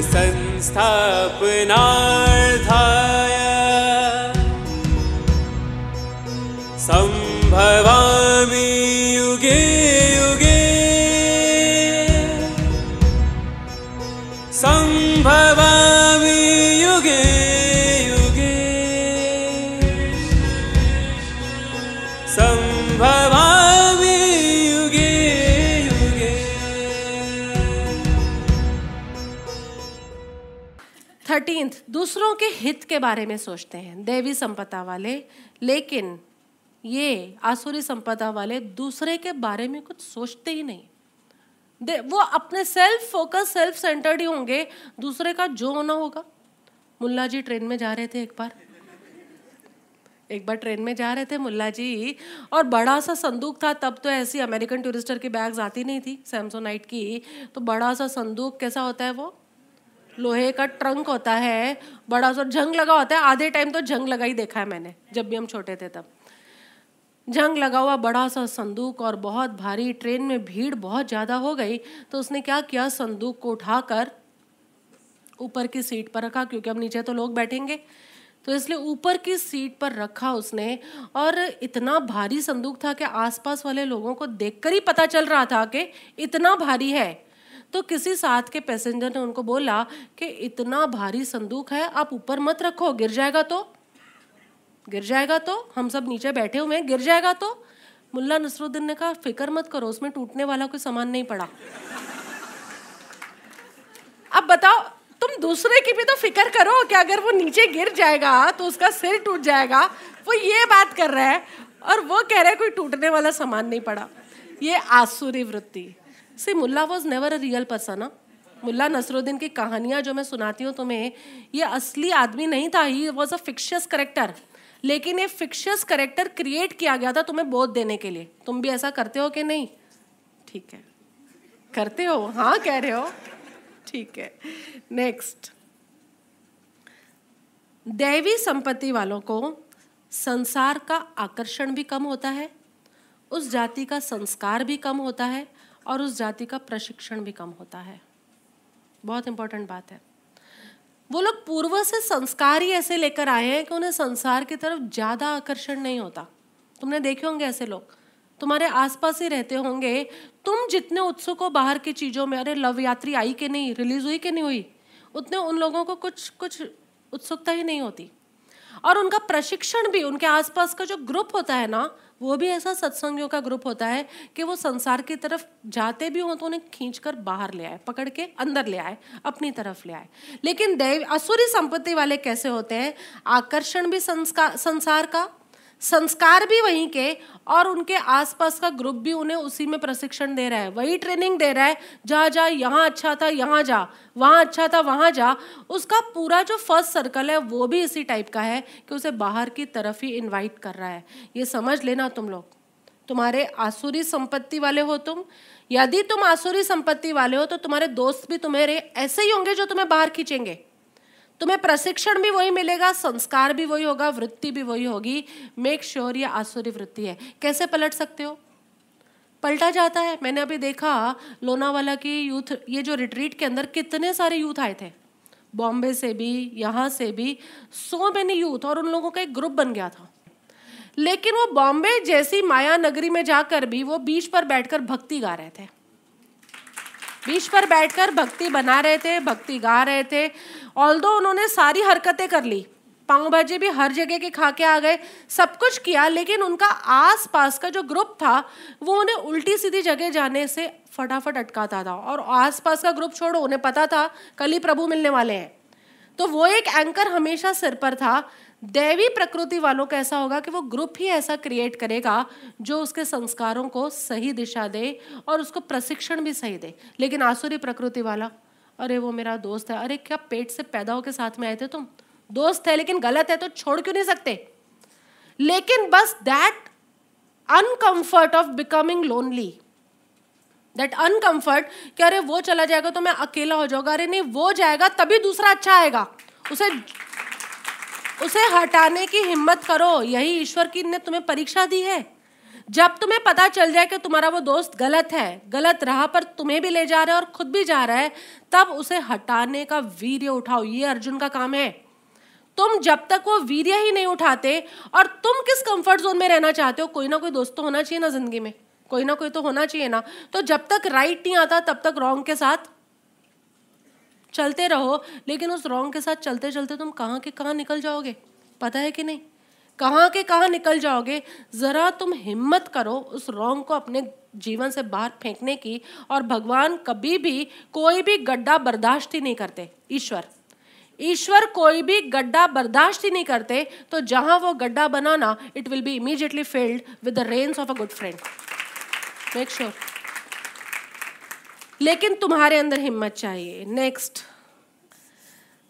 संस्थापनार्थाय संभवामि युगे युगे संभवामि युगे युगे संभवामि युगे युगे। 13th, दूसरों के हित के बारे में सोचते हैं दैवी संपदा वाले, लेकिन ये आसुरी संपदा वाले दूसरे के बारे में कुछ सोचते ही नहीं। वो अपने सेल्फ फोकस, सेल्फ सेंटर्ड ही होंगे, दूसरे का जो होना होगा। मुल्ला जी ट्रेन में जा रहे थे एक बार ट्रेन में जा रहे थे मुल्ला जी, और बड़ा सा संदूक था। तब तो ऐसी अमेरिकन टूरिस्टर की बैग्स आती नहीं थी, सैमसोनाइट की। तो बड़ा सा संदूक कैसा होता है, वो लोहे का ट्रंक होता है, बड़ा सा जंग लगा होता है। आधे टाइम तो जंग लगा ही देखा है मैंने, जब भी हम छोटे थे तब जंग लगा हुआ बड़ा सा संदूक और बहुत भारी। ट्रेन में भीड़ बहुत ज़्यादा हो गई, तो उसने क्या किया, संदूक को उठाकर ऊपर की सीट पर रखा, क्योंकि अब नीचे तो लोग बैठेंगे, तो इसलिए ऊपर की सीट पर रखा उसने। और इतना भारी संदूक था कि आसपास वाले लोगों को देखकर ही पता चल रहा था कि इतना भारी है। तो किसी साथ के पैसेंजर ने उनको बोला कि इतना भारी संदूक है, आप ऊपर मत रखो, गिर जाएगा तो हम सब नीचे बैठे हुए हैं, गिर जाएगा तो। मुल्ला नसरुद्दीन ने कहा फिक्र मत करो, उसमें टूटने वाला कोई सामान नहीं पड़ा। अब बताओ, तुम दूसरे की भी तो फिक्र करो कि अगर वो नीचे गिर जाएगा तो उसका सिर टूट जाएगा। वो ये बात कर रहा है और वो कह रहा है कोई टूटने वाला सामान नहीं पड़ा। ये आसुरी वृत्ति। See Mulla was never a real person. Mulla Nasruddin की कहानियां जो मैं सुनाती हूँ तुम्हें, ये असली आदमी नहीं था, he was a fictitious character. लेकिन ये फिक्शियस कैरेक्टर क्रिएट किया गया था तुम्हें बोध देने के लिए। तुम भी ऐसा करते हो कि नहीं? ठीक है, करते हो, हाँ कह रहे हो, ठीक है। नेक्स्ट, दैवी संपत्ति वालों को संसार का आकर्षण भी कम होता है, उस जाति का संस्कार भी कम होता है, और उस जाति का प्रशिक्षण भी कम होता है। बहुत इंपॉर्टेंट बात है। वो लोग पूर्व से संस्कार ही ऐसे लेकर आए हैं कि उन्हें संसार की तरफ ज़्यादा आकर्षण नहीं होता। तुमने देखे होंगे ऐसे लोग, तुम्हारे आसपास ही रहते होंगे। तुम जितने उत्सुक हो बाहर की चीज़ों में, अरे लव यात्री आई कि नहीं, रिलीज हुई कि नहीं हुई, उतने उन लोगों को कुछ उत्सुकता ही नहीं होती। और उनका प्रशिक्षण भी, उनके आसपास का जो ग्रुप होता है ना, वो भी ऐसा सत्संगियों का ग्रुप होता है कि वो संसार की तरफ जाते भी हों तो उन्हें खींचकर बाहर ले आए, पकड़ के अंदर ले आए, अपनी तरफ ले आए। लेकिन दैव असुरी संपत्ति वाले कैसे होते हैं? आकर्षण भी संसार का, संस्कार भी वहीं के, और उनके आसपास का ग्रुप भी उन्हें उसी में प्रशिक्षण दे रहा है, वही ट्रेनिंग दे रहा है। जा यहाँ अच्छा था यहाँ जा, वहाँ अच्छा था वहाँ जा। उसका पूरा जो फर्स्ट सर्कल है वो भी इसी टाइप का है कि उसे बाहर की तरफ ही इनवाइट कर रहा है। ये समझ लेना तुम लोग। तुम्हारे आसुरी संपत्ति वाले हो तुम, यदि तुम आसुरी संपत्ति वाले हो तो तुम्हारे दोस्त भी तुम्हारे ऐसे ही होंगे जो तुम्हें बाहर खींचेंगे। तुम्हें प्रशिक्षण भी वही मिलेगा, संस्कार भी वही होगा, वृत्ति भी वही होगी। मेक श्योर ये आसुरी वृत्ति है। कैसे पलट सकते हो? पलटा जाता है। मैंने अभी देखा लोनावाला की यूथ, ये जो रिट्रीट के अंदर कितने सारे यूथ आए थे, बॉम्बे से भी, यहाँ से भी, सो मेनी यूथ, और उन लोगों का एक ग्रुप बन गया था। लेकिन वो बॉम्बे जैसी माया नगरी में जाकर भी वो बीच पर बैठकर भक्ति गा रहे थे, बीच पर बैठकर भक्ति बना रहे थे, भक्ति गा रहे थे। ऑल्दो उन्होंने सारी हरकतें कर ली, पाव भाजी भी हर जगह के खा के आ गए, सब कुछ किया, लेकिन उनका आस पास का जो ग्रुप था वो उन्हें उल्टी सीधी जगह जाने से फटाफट अटकाता था। और आस पास का ग्रुप छोड़ो, उन्हें पता था कल ही प्रभु मिलने वाले हैं, तो वो एक एंकर हमेशा सिर पर था। दैवी प्रकृति वालों का ऐसा होगा कि वो ग्रुप ही ऐसा क्रिएट करेगा जो उसके संस्कारों को सही दिशा दे और उसको प्रशिक्षण भी सही दे। लेकिन आसुरी प्रकृति वाला, अरे वो मेरा दोस्त है, अरे क्या पेट से पैदा होकर साथ में आए थे तुम, दोस्त है लेकिन गलत है तो छोड़ क्यों नहीं सकते? लेकिन बस that uncomfort of becoming lonely, that uncomfort कि अरे वो चला जाएगा तो मैं अकेला हो जाऊंगा, अरे नहीं वो जाएगा तभी दूसरा अच्छा आएगा, उसे हटाने की हिम्मत करो। यही ईश्वर की ने तुम्हें परीक्षा दी है। जब तुम्हें पता चल जाए कि तुम्हारा वो दोस्त गलत है, गलत राह पर तुम्हें भी ले जा रहा है और खुद भी जा रहा है, तब उसे हटाने का वीर्य उठाओ। ये अर्जुन का काम है। तुम जब तक वो वीर्य ही नहीं उठाते, और तुम किस कंफर्ट जोन में रहना चाहते हो, कोई ना कोई दोस्त तो होना चाहिए ना जिंदगी में, कोई ना कोई तो होना चाहिए ना। तो जब तक राइट नहीं आता तब तक रॉन्ग के साथ चलते रहो, लेकिन उस रॉन्ग के साथ चलते चलते तुम कहाँ के कहाँ निकल जाओगे, पता है कि नहीं? कहाँ के कहाँ निकल जाओगे। जरा तुम हिम्मत करो उस रॉन्ग को अपने जीवन से बाहर फेंकने की। और भगवान कभी भी कोई भी गड्ढा बर्दाश्त ही नहीं करते। ईश्वर कोई भी गड्ढा बर्दाश्त ही नहीं करते। तो जहां वो गड्ढा बनाना, it will be immediately filled with the rains of a good friend. Make sure. लेकिन तुम्हारे अंदर हिम्मत चाहिए। नेक्स्ट,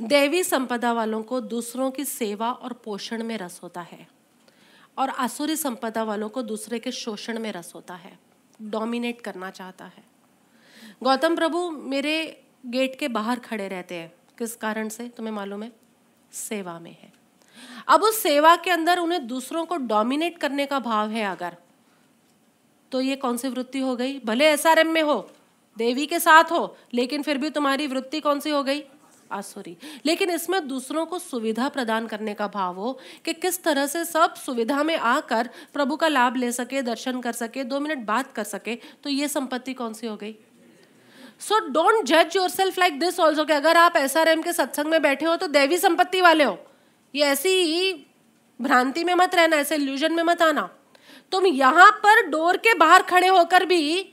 देवी संपदा वालों को दूसरों की सेवा और पोषण में रस होता है, और आसुरी संपदा वालों को दूसरे के शोषण में रस होता है, डोमिनेट करना चाहता है। गौतम प्रभु मेरे गेट के बाहर खड़े रहते हैं, किस कारण से तुम्हें मालूम है? सेवा में है। अब उस सेवा के अंदर उन्हें दूसरों को डोमिनेट करने का भाव है अगर, तो ये कौन सी वृत्ति हो गई? भले एसआरएम में हो, देवी के साथ हो, लेकिन फिर भी तुम्हारी वृत्ति कौन सी हो गई? आसुरी। लेकिन इसमें दूसरों को सुविधा प्रदान करने का भाव हो कि किस तरह से सब सुविधा में आकर प्रभु का लाभ ले सके, दर्शन कर सके, 2 मिनट बात कर सके, तो ये संपत्ति कौन सी हो गई? सो डोंट जज योरसेल्फ लाइक दिस ऑल्सो, कि अगर आप एसआरएम के सत्संग में बैठे हो तो दैवी संपत्ति वाले हो। ये ऐसी ही भ्रांति में मत रहना, ऐसे इल्यूजन में मत आना। तुम यहाँ पर डोर के बाहर खड़े होकर भी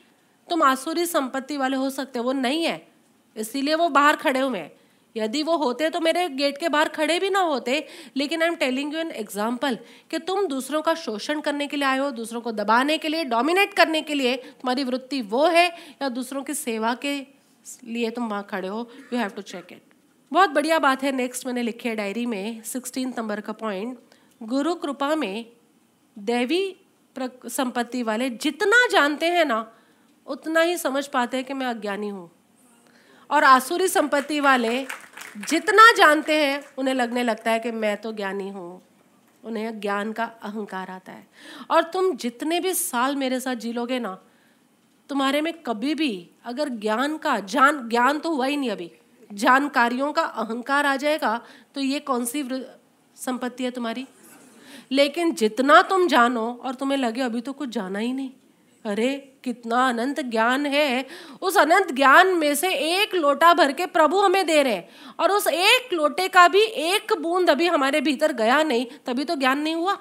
तुम आसुरी संपत्ति वाले हो सकते हो। वो नहीं है, इसीलिए वो बाहर खड़े हुए हैं। यदि वो होते तो मेरे गेट के बाहर खड़े भी ना होते। लेकिन I am telling you an example कि तुम दूसरों का शोषण करने के लिए आए हो, दूसरों को दबाने के लिए, डोमिनेट करने के लिए। तुम्हारी वृत्ति वो है, या दूसरों की सेवा के लिए तुम वहाँ खड़े हो? You have to check it. बहुत बढ़िया बात है। नेक्स्ट मैंने लिखी है डायरी में 16 नंबर का पॉइंट, गुरु कृपा में दैवी संपत्ति वाले जितना जानते हैं ना, उतना ही समझ पाते हैं कि मैं अज्ञानी हूँ। और आसुरी संपत्ति वाले जितना जानते हैं, उन्हें लगने लगता है कि मैं तो ज्ञानी हूँ। उन्हें ज्ञान का अहंकार आता है। और तुम जितने भी साल मेरे साथ जी लोगे ना, तुम्हारे में कभी भी अगर ज्ञान तो हुआ ही नहीं अभी, जानकारियों का अहंकार आ जाएगा, तो ये कौन सी संपत्ति है तुम्हारी? लेकिन जितना तुम जानो और तुम्हें लगे अभी तो कुछ जाना ही नहीं, अरे कितना अनंत ज्ञान है, उस अनंत ज्ञान में से एक लोटा भर के प्रभु हमें दे रहे हैं, और उस एक लोटे का भी एक बूंद अभी हमारे भीतर गया नहीं, तभी तो ज्ञान नहीं हुआ।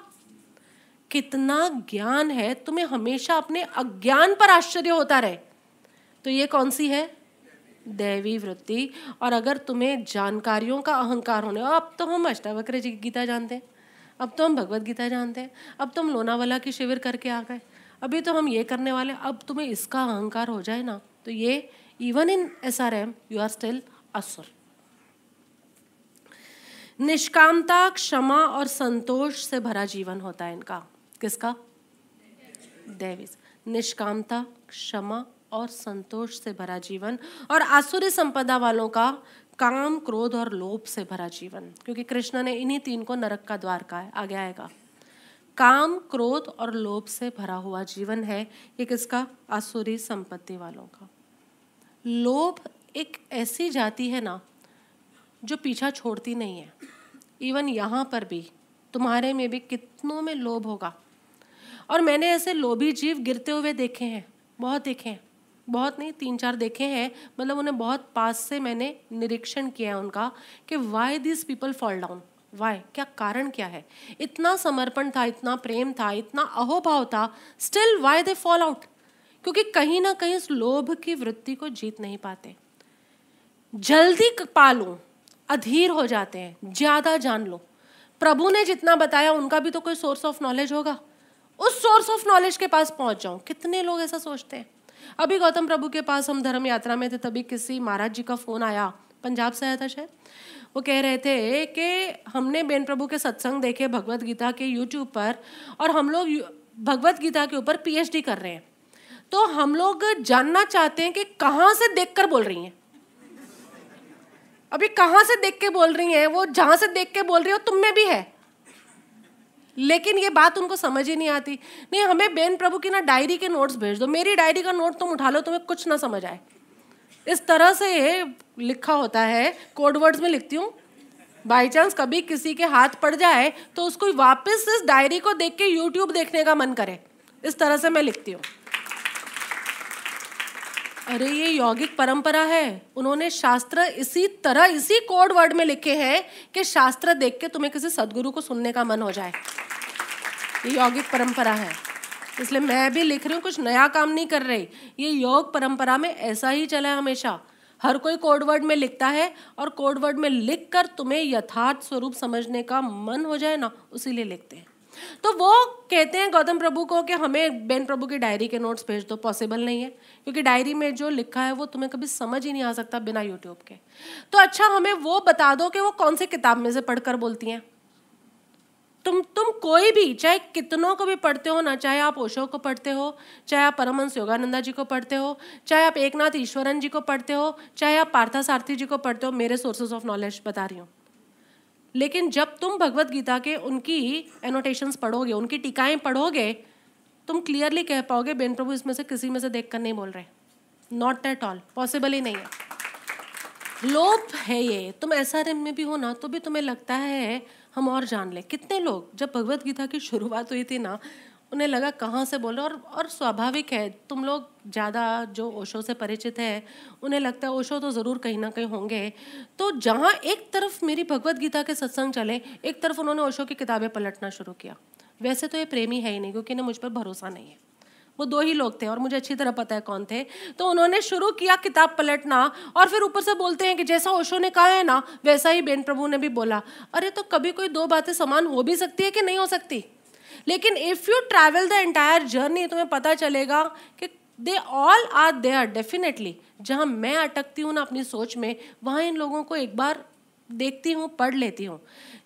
कितना ज्ञान है, तुम्हें हमेशा अपने अज्ञान पर आश्चर्य होता रहे। तो ये कौन सी है? दैवी वृत्ति। और अगर तुम्हें जानकारियों का अहंकार होने, अब तो हम अष्टावक्र जी की गीता जानते हैं, अब तो हम भगवत गीता जानते हैं, अब तो हम लोनावाला की शिविर करके आ गए, अभी तो हम ये करने वाले, अब तुम्हें इसका अहंकार हो जाए ना, तो ये even in SRM you are still असुर। निष्कामता, क्षमा और संतोष से भरा जीवन होता है इनका। किसका? दैवी। निष्कामता, क्षमा और संतोष से भरा जीवन। और आसुरी संपदा वालों का काम, क्रोध और लोभ से भरा जीवन, क्योंकि कृष्ण ने इन्हीं 3 को नरक का द्वार कहा है। आगे आएगा। काम, क्रोध और लोभ से भरा हुआ जीवन है ये किसका? आसुरी संपत्ति वालों का। लोभ एक ऐसी जाति है ना जो पीछा छोड़ती नहीं है। इवन यहाँ पर भी तुम्हारे में भी कितनों में लोभ होगा। और मैंने ऐसे लोभी जीव गिरते हुए देखे हैं, बहुत देखे हैं, बहुत नहीं 3-4 देखे हैं। मतलब उन्हें बहुत पास से मैंने निरीक्षण किया है उनका कि why this people fall down, why, क्या कारण क्या है? इतना समर्पण था, इतना प्रेम था, इतना अहोभाव था, still why they fall out? क्योंकि कहीं ना कहीं इस लोभ की वृत्ति को जीत नहीं पाते। जल्दी पालूं, अधीर हो जाते हैं, ज्यादा जान लो। प्रभु ने जितना बताया उनका भी तो कोई सोर्स ऑफ नॉलेज होगा, उस सोर्स ऑफ नॉलेज के पास पहुंच जाऊं। कितने लोग ऐसा सोचते हैं। अभी गौतम प्रभु के पास हम धर्म यात्रा में थे, तभी किसी महाराज जी का फोन आया, पंजाब से आया था शायद। वो कह रहे थे कि हमने बेन प्रभु के सत्संग देखे भगवत गीता के यूट्यूब पर, और हम लोग भगवत गीता के ऊपर पीएचडी कर रहे हैं, तो हम लोग जानना चाहते हैं कि कहाँ से देखकर बोल रही हैं। अभी कहाँ से देख के बोल रही हैं? वो जहाँ से देख के बोल रही हो तुम में भी है। लेकिन ये बात उनको समझ ही नहीं आती। नहीं, हमें बेन प्रभु की ना डायरी के नोट्स भेज दो, मेरी डायरी का नोट तुम उठा लो, तुम्हें कुछ ना समझ आए। इस तरह से ये लिखा होता है, कोड वर्ड्स में लिखती हूँ। बाई चांस कभी किसी के हाथ पड़ जाए तो उसको वापस इस डायरी को देख के यूट्यूब देखने का मन करे, इस तरह से मैं लिखती हूँ। अरे ये यौगिक परंपरा है, उन्होंने शास्त्र इसी तरह इसी कोड वर्ड में लिखे हैं कि शास्त्र देख के तुम्हें किसी सदगुरु को सुनने का मन हो जाए। ये यौगिक परंपरा है, इसलिए मैं भी लिख रही हूँ, कुछ नया काम नहीं कर रही। ये योग परंपरा में ऐसा ही चला है हमेशा। हर कोई कोड वर्ड में लिखता है और कोड वर्ड में लिख कर तुम्हें यथार्थ स्वरूप समझने का मन हो जाए ना, उसीलिए लिखते हैं। तो वो कहते हैं गौतम प्रभु को कि हमें बेन प्रभु की डायरी के नोट्स भेज दो। पॉसिबल नहीं है, क्योंकि डायरी में जो लिखा है वो तुम्हें कभी समझ ही नहीं आ सकता बिना यूट्यूब के। तो अच्छा, हमें वो बता दो कि वो कौन सी किताब में से पढ़कर बोलती हैं। तुम कोई भी, चाहे कितनों को भी पढ़ते हो ना, चाहे आप ओशो को पढ़ते हो, चाहे आप परमहंस योगानंदा जी को पढ़ते हो, चाहे आप एकनाथ ईश्वरन जी को पढ़ते हो, चाहे आप पार्थसारथी जी को पढ़ते हो, मेरे सोर्सेज ऑफ नॉलेज बता रही हूँ। लेकिन जब तुम भगवत गीता के उनकी एनोटेशंस पढ़ोगे, उनकी टीकाएं पढ़ोगे, तुम क्लियरली कह पाओगे बेन प्रभु इसमें से किसी में से देखकर नहीं बोल रहे। नॉट एट ऑल, पॉसिबल ही नहीं है। लोभ है ये। तुम SRM में भी हो ना, तो भी तुम्हें लगता है हम और जान ले। कितने लोग जब भगवत गीता की शुरुआत हुई थी ना, उन्हें लगा कहाँ से बोल रहे। और स्वाभाविक है, तुम लोग ज़्यादा जो ओशो से परिचित है, उन्हें लगता है ओशो तो ज़रूर कहीं ना कहीं होंगे। तो जहाँ एक तरफ मेरी भगवत गीता के सत्संग चले, एक तरफ उन्होंने ओशो की किताबें पलटना शुरू किया। वैसे तो ये प्रेमी है ही नहीं, क्योंकि इन्हें मुझ पर भरोसा नहीं है। वो 2 ही लोग थे और मुझे अच्छी तरह पता है कौन थे। तो उन्होंने शुरू किया किताब पलटना, और फिर ऊपर से बोलते हैं कि जैसा ओशो ने कहा है ना, वैसा ही बेन प्रभु ने भी बोला। अरे तो कभी कोई 2 बातें समान हो भी सकती है कि नहीं हो सकती। लेकिन if you travel the entire journey, तुम्हें पता चलेगा कि they all are there definitely. जहाँ मैं अटकती हूँ ना अपनी सोच में, वहाँ इन लोगों को एक बार देखती हूँ, पढ़ लेती हूँ।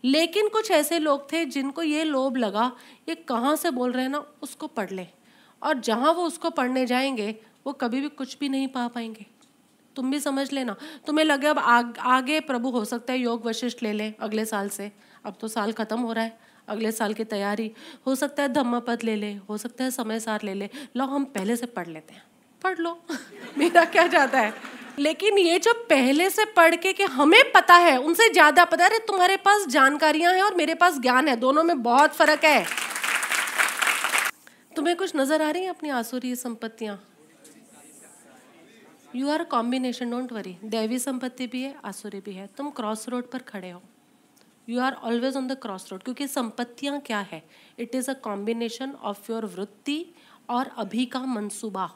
लेकिन कुछ ऐसे लोग थे जिनको ये लोभ लगा, ये कहाँ से बोल रहे हैं ना, उसको पढ़ ले। और जहाँ वो उसको पढ़ने जाएंगे, वो कभी भी कुछ भी नहीं पा पाएंगे। तुम भी समझ लेना। तुम्हें लगे अब आगे प्रभु हो सकता है योग वशिष्ठ ले ले अगले साल से, अब तो साल खत्म हो रहा है, अगले साल की तैयारी, हो सकता है धम्मपद ले ले, हो सकता है समय सार ले ले। लो हम पहले से पढ़ लेते हैं। पढ़ लो मेरा क्या जाता है। लेकिन ये जो पहले से पढ़ के कि हमें पता है, उनसे ज़्यादा पता है। अरे तुम्हारे पास जानकारियाँ हैं और मेरे पास ज्ञान है, दोनों में बहुत फ़र्क है। तुम्हें कुछ नज़र आ रही है अपनी आसुरी संपत्तियाँ? You are combination, don't worry. दैवी संपत्ति भी है, आसुरी भी है। तुम क्रॉस रोड पर खड़े हो। You are always on the cross road. क्योंकि संपत्तियाँ क्या है? It is a combination of your वृत्ति और अभी का मंसूबा,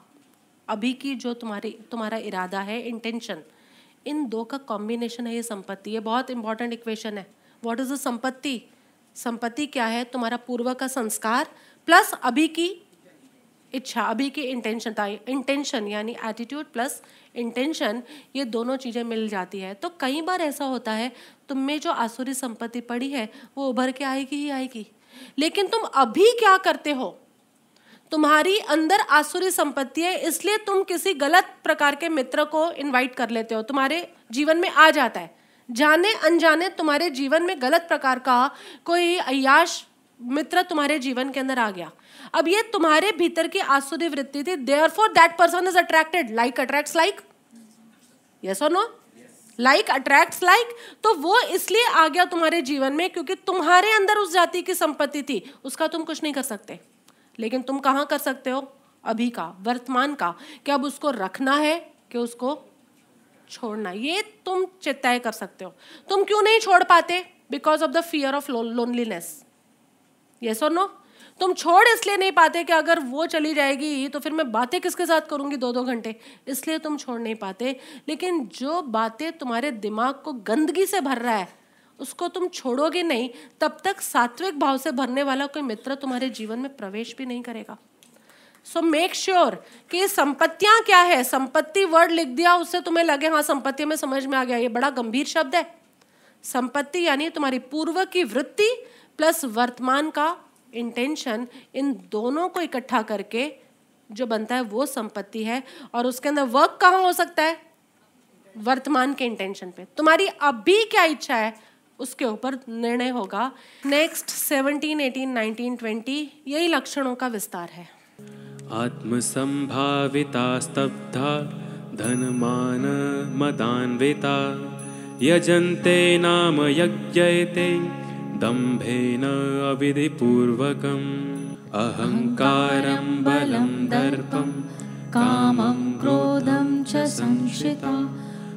अभी की जो तुम्हारा इरादा है, इंटेंशन, इन 2 का कॉम्बिनेशन है ये संपत्ति। ये बहुत इंपॉर्टेंट इक्वेशन है। व्हाट इज द संपत्ति? संपत्ति क्या है? तुम्हारा पूर्व का संस्कार प्लस अभी की इच्छा, अभी की इंटेंशन। इंटेंशन यानी एटीट्यूड प्लस इंटेंशन, ये दोनों चीज़ें मिल जाती है। तो कई बार ऐसा होता है, तुम में जो आसुरी संपत्ति पड़ी है वो उभर के आएगी ही आएगी। लेकिन तुम अभी क्या करते हो? तुम्हारी अंदर आसुरी संपत्ति है, इसलिए तुम किसी गलत प्रकार के मित्र को इनवाइट कर लेते हो, तुम्हारे जीवन में आ जाता है। जाने अनजाने तुम्हारे जीवन में गलत प्रकार का कोई अय्याश मित्र तुम्हारे जीवन के अंदर आ गया। अब ये तुम्हारे भीतर की आसुरी वृत्ति थी, therefore that person is attracted. Like attracts like, yes और नो? Like attracts like. तो वो इसलिए आ गया तुम्हारे जीवन में क्योंकि तुम्हारे अंदर उस जाति की संपत्ति थी। उसका तुम कुछ नहीं कर सकते, लेकिन तुम कहाँ कर सकते हो? अभी का, वर्तमान का, कि अब उसको रखना है कि उसको छोड़ना, ये तुम तय कर सकते हो। तुम क्यों नहीं छोड़ पाते? Because of the fear of loneliness, yes और नो? तुम छोड़ इसलिए नहीं पाते कि अगर वो चली जाएगी तो फिर मैं बातें किसके साथ करूंगी 2-2 घंटे, इसलिए तुम छोड़ नहीं पाते। लेकिन जो बातें तुम्हारे दिमाग को गंदगी से भर रहा है, उसको तुम छोड़ोगे नहीं, तब तक सात्विक भाव से भरने वाला कोई मित्र तुम्हारे जीवन में प्रवेश भी नहीं करेगा। सो मेक श्योर कि संपत्तियां क्या है। संपत्ति वर्ड लिख दिया, उससे तुम्हें लगे हाँ संपत्ति में समझ में आ गया, ये बड़ा गंभीर शब्द है। संपत्ति यानी तुम्हारी पूर्व की वृत्ति प्लस वर्तमान का इंटेंशन, इन दोनों को इकट्ठा करके जो बनता है वो संपत्ति है। और उसके अंदर वर्क कहाँ हो सकता है? वर्तमान के इंटेंशन पे। तुम्हारी अभी क्या इच्छा है उसके ऊपर निर्णय होगा। नेक्स्ट 17, 18, 19, 20 यही लक्षणों का विस्तार है। आत्मसंभाविता स्तब्धा धनमान मदान्विता यजन्ते नाम यज्ञैते दम्भेन अविधिपूर्वकम् अहंकारं बलं दर्पं कामं क्रोधं च संश्रिता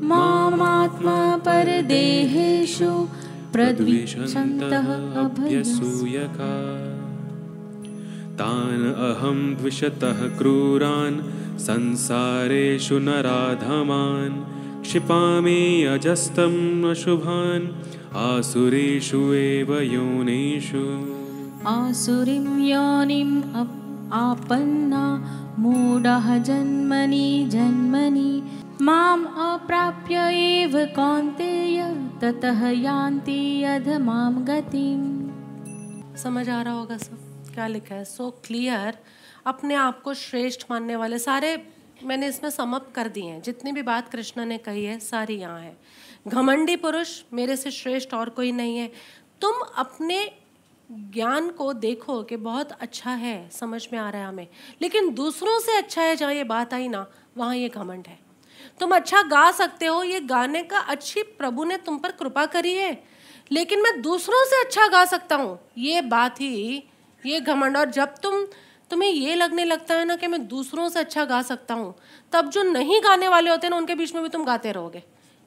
मामात्मा परदेहेषु प्रद्विषन्तः अभ्यसूयका तान् अहं द्विषतः क्रूरान् संसारेषु नराधमान् क्षिपामि अजस्तम् अशुभान् आसुरीषु एव योनिषु आसुरीं योनिम् आपन्ना मूढः जन्मनि जन्मनि माम् अप्राप्य एव कौन्तेय ततः यान्ति अधमां गतिम्। समझ आ रहा होगा सब क्या लिखा है? So clear. अपने आप को श्रेष्ठ मानने वाले सारे मैंने इसमें समअप कर दिए हैं। जितनी भी बात कृष्ण ने कही है सारी यहाँ है। घमंडी पुरुष मेरे से श्रेष्ठ और कोई नहीं है। तुम अपने ज्ञान को देखो कि बहुत अच्छा है, समझ में आ रहा है हमें, लेकिन दूसरों से अच्छा है जहाँ ये बात आई ना, वहाँ ये घमंड है। तुम अच्छा गा सकते हो, ये गाने का अच्छी प्रभु ने तुम पर कृपा करी है, लेकिन मैं दूसरों से अच्छा गा सकता हूँ, ये बात ही ये घमंड। और जब तुम्हें ये लगने लगता है ना कि मैं दूसरों से अच्छा गा सकता हूँ, तब जो नहीं गाने वाले होते हैं ना उनके बीच में भी तुम गाते रहोगे,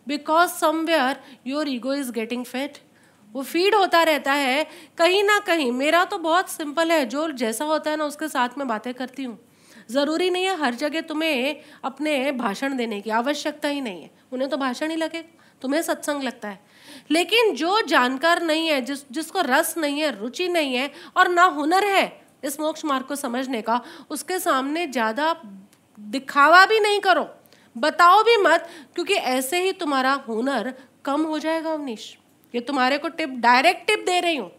because somewhere your ego is getting fed. वो फीड होता रहता है कहीं ना कहीं। मेरा तो बहुत सिंपल है, जो जैसा होता है ना उसके साथ में बातें करती हूँ। ज़रूरी नहीं है हर जगह तुम्हें अपने भाषण देने की आवश्यकता ही नहीं है। उन्हें तो भाषण ही लगे, तुम्हें सत्संग लगता है। लेकिन जो जानकार नहीं है, जिसको रस नहीं है, रुचि नहीं है और ना हुनर है इस मोक्ष मार्ग को समझने का, उसके सामने ज़्यादा दिखावा भी नहीं करो, बताओ भी मत, क्योंकि ऐसे ही तुम्हारा हुनर कम हो जाएगा। अवनीश, ये तुम्हारे को टिप, डायरेक्ट टिप दे रही हूँ।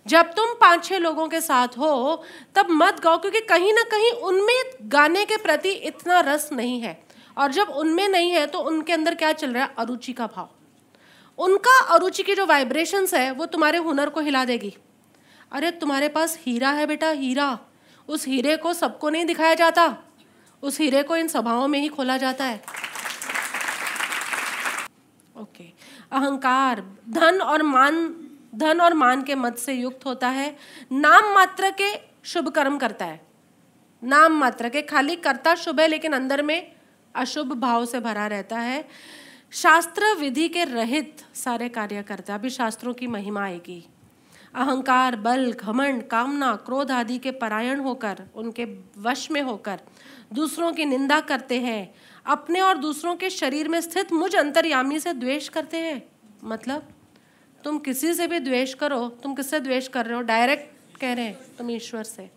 जब तुम 5-6 लोगों के साथ हो तब मत गाओ, क्योंकि कहीं ना कहीं उनमें गाने के प्रति इतना रस नहीं है, और जब उनमें नहीं है तो उनके अंदर क्या चल रहा है? अरुचि का भाव। उनका अरुचि की जो वाइब्रेशंस है वो तुम्हारे हुनर को हिला देगी। अरे तुम्हारे पास हीरा है बेटा, हीरा। उस हीरे को सबको नहीं दिखाया जाता, उस हीरे को इन सभाओं में ही खोला जाता है। ओके। अहंकार धन और मान के मत से युक्त होता है। नाम मात्र के शुभ कर्म करता है, नाम मात्र के, खाली करता शुभ है लेकिन अंदर में अशुभ भाव से भरा रहता है। शास्त्र विधि के रहित सारे कार्य करता है। अभी शास्त्रों की महिमा आएगी। अहंकार, बल, घमंड, कामना, क्रोध आदि के परायण होकर, उनके वश में होकर दूसरों की निंदा करते हैं। अपने और दूसरों के शरीर में स्थित मुझ अंतर्यामी से द्वेष करते हैं। मतलब तुम किसी से भी द्वेष करो, तुम किससे द्वेष कर रहे हो? डायरेक्ट कह रहे हैं, तुम ईश्वर से।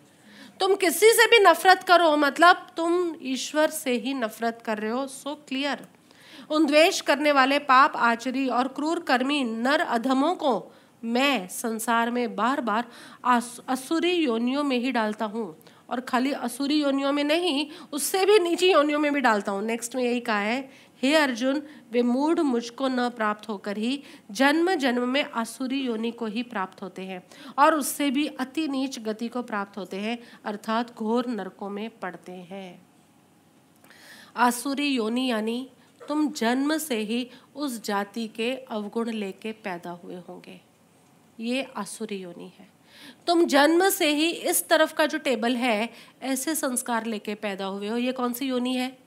तुम किसी से भी नफरत करो, मतलब तुम ईश्वर से ही नफरत कर रहे हो। So clear. उन द्वेष करने वाले पाप आचरी और क्रूर कर्मी नर अधमों को मैं संसार में बार बार असुरी योनियों में ही डालता हूँ, और खाली असुरी योनियों में नहीं, उससे भी नीची योनियों में भी डालता हूँ। नेक्स्ट में यही कहा है, हे अर्जुन, वे मूढ़ मुझको न प्राप्त होकर ही जन्म जन्म में आसुरी योनि को ही प्राप्त होते हैं, और उससे भी अति नीच गति को प्राप्त होते हैं, अर्थात घोर नरकों में पड़ते हैं। आसुरी योनि यानी तुम जन्म से ही उस जाति के अवगुण लेके पैदा हुए होंगे, ये आसुरी योनि है। तुम जन्म से ही इस तरफ का जो टेबल है ऐसे संस्कार लेके पैदा हुए हो। ये कौन सी योनि है?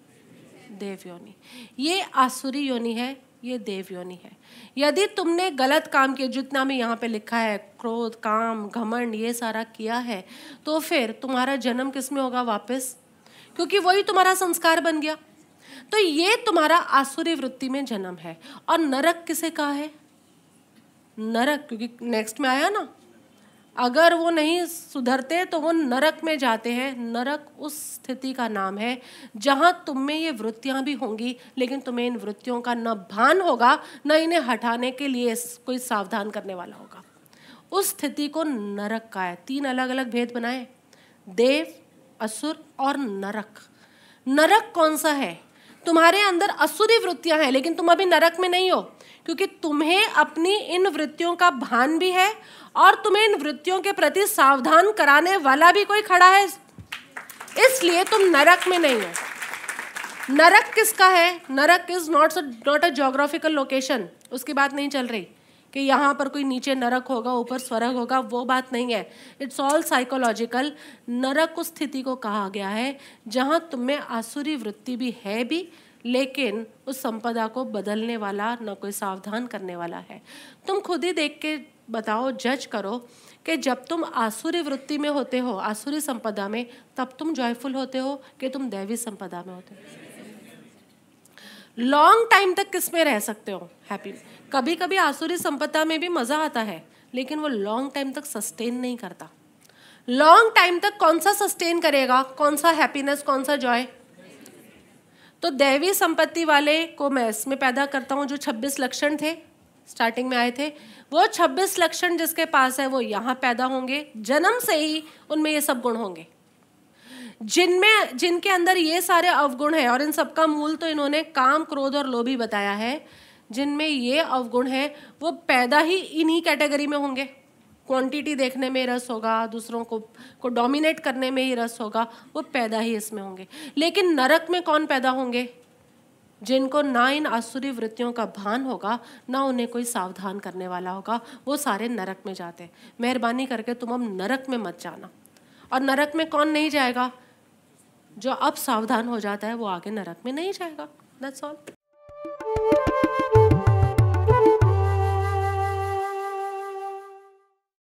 देव योनि। ये आसुरी योनि है, ये देव योनि है। यदि तुमने गलत काम किया, जितना भी यहाँ पे लिखा है, क्रोध, काम, घमंड, ये सारा किया है, तो फिर तुम्हारा जन्म किस में होगा? वापस, क्योंकि वही तुम्हारा संस्कार बन गया। तो ये तुम्हारा आसुरी वृत्ति में जन्म है। और नरक किसे कहा है? नरक, क्योंकि नेक्स्ट में आया ना, अगर वो नहीं सुधरते तो वो नरक में जाते हैं। नरक उस स्थिति का नाम है जहां तुम में ये वृत्तियां भी होंगी, लेकिन तुम्हें इन वृत्तियों का न भान होगा, न इन्हें हटाने के लिए कोई सावधान करने वाला होगा। उस स्थिति को नरक का है। 3 अलग अलग भेद बनाए, देव, असुर और नरक। नरक कौन सा है? तुम्हारे अंदर असुरी वृत्तियां हैं, लेकिन तुम अभी नरक में नहीं हो, क्योंकि तुम्हें अपनी इन वृत्तियों का भान भी है और तुम्हें इन वृत्तियों के प्रति सावधान कराने वाला भी कोई खड़ा है, इसलिए तुम नरक में नहीं हो। नरक किसका है? नरक is not a geographical location. उसकी बात नहीं चल रही कि यहाँ पर कोई नीचे नरक होगा, ऊपर स्वर्ग होगा, वो बात नहीं है। It's all psychological. नरक उस स्थिति को कहा गया है जहाँ तुम्हें आसुरी वृत्ति भी है भी, लेकिन उस संपदा को बदलने वाला न कोई सावधान करने वाला है। तुम खुद ही देख के बताओ, जज करो कि जब तुम आसुरी वृत्ति में होते हो, आसुरी संपदा में, तब तुम जॉयफुल होते हो कि तुम दैवी संपदा में होते हो? लॉन्ग टाइम तक किस में रह सकते हो? हैप्पी। कभी कभी आसुरी संपदा में भी मजा आता है, लेकिन वो लॉन्ग टाइम तक सस्टेन नहीं करता। लॉन्ग टाइम तक कौन सा सस्टेन करेगा? कौन सा हैप्पीनेस, कौन सा जॉय? तो दैवी संपत्ति वाले को मैं इसमें पैदा करता हूँ, जो 26 लक्षण थे, स्टार्टिंग में आए थे, वो 26 लक्षण जिसके पास है वो यहाँ पैदा होंगे। जन्म से ही उनमें ये सब गुण होंगे। जिनके अंदर ये सारे अवगुण है, और इन सबका मूल तो इन्होंने काम, क्रोध और लोभ ही बताया है, जिनमें ये अवगुण है वो पैदा ही इन्हीं कैटेगरी में होंगे। क्वांटिटी देखने में रस होगा, दूसरों को डोमिनेट करने में ही रस होगा, वो पैदा ही इसमें होंगे। लेकिन नरक में कौन पैदा होंगे? जिनको ना इन आसुरी वृत्तियों का भान होगा, ना उन्हें कोई सावधान करने वाला होगा, वो सारे नरक में जाते। मेहरबानी करके तुम अब नरक में मत जाना। और नरक में कौन नहीं जाएगा? जो अब सावधान हो जाता है वो आगे नरक में नहीं जाएगा। That's all.